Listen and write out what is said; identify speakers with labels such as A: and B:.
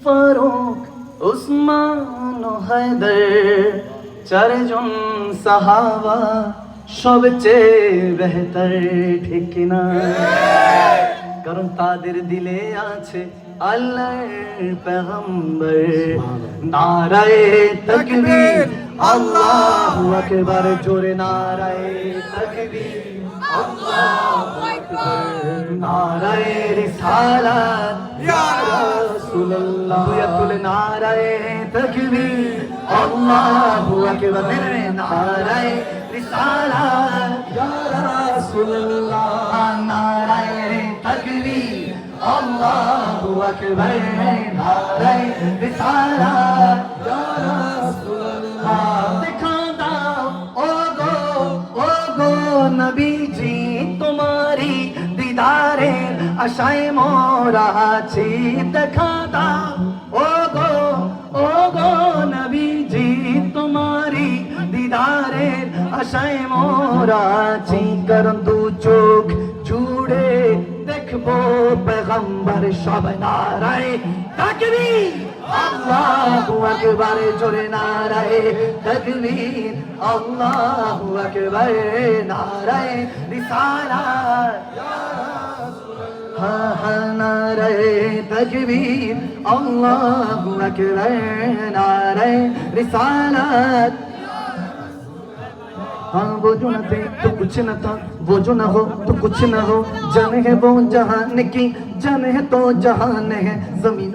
A: ফারুক উসমান ও হায়দার চারজন সাহাবা সবচেয়ে বেহতর, ঠিক কিনা? কারণ তাদের দিলে আছে আল্লাহর পেগম্বর। নারায়ে তাকবীর, আল্লাহু আকবার, জোরে নারায়ে তাকবীর, আল্লাহু আকবার। নারায়ে রিসালাত ইয়া রাসূলুল্লাহ, তুলে নারায়ে তাকবীর, আল্লাহু আকবার। নারায়ে রিসালাত ইয়া রাসূলুল্লাহ, নারায়ে তাকবীর, আল্লাহু আকবার। নারায়ে রিসালাত ইয়া রাসূলুল্লাহ। দেখা দাও ও গো নবীজি, তোমারি দিদারে আশায় মোরা আছি। দেখা দাও ও গো নবীজি, তোমারি দিদারে আশায় মোরা আছি। কারণ দু চোখ জুড়ে দেখবো পেগম্বর। সবাই নারায়ে তাকবীর, আল্লাহু আকবার, জোরে নারায়ে তাকবীর, আল্লাহু আকবার। নারায়ে রিসালাত ইয়া রাসূলুল্লাহ, হা হা নারায়ে তাকবীর, আল্লাহু আকবার। নারায়ে রিসালাত। हाँ वो जो न थे तो कुछ न था, वो जो न हो तो कुछ न हो। जान है वो जहान की, जान है तो जहान है। जमीन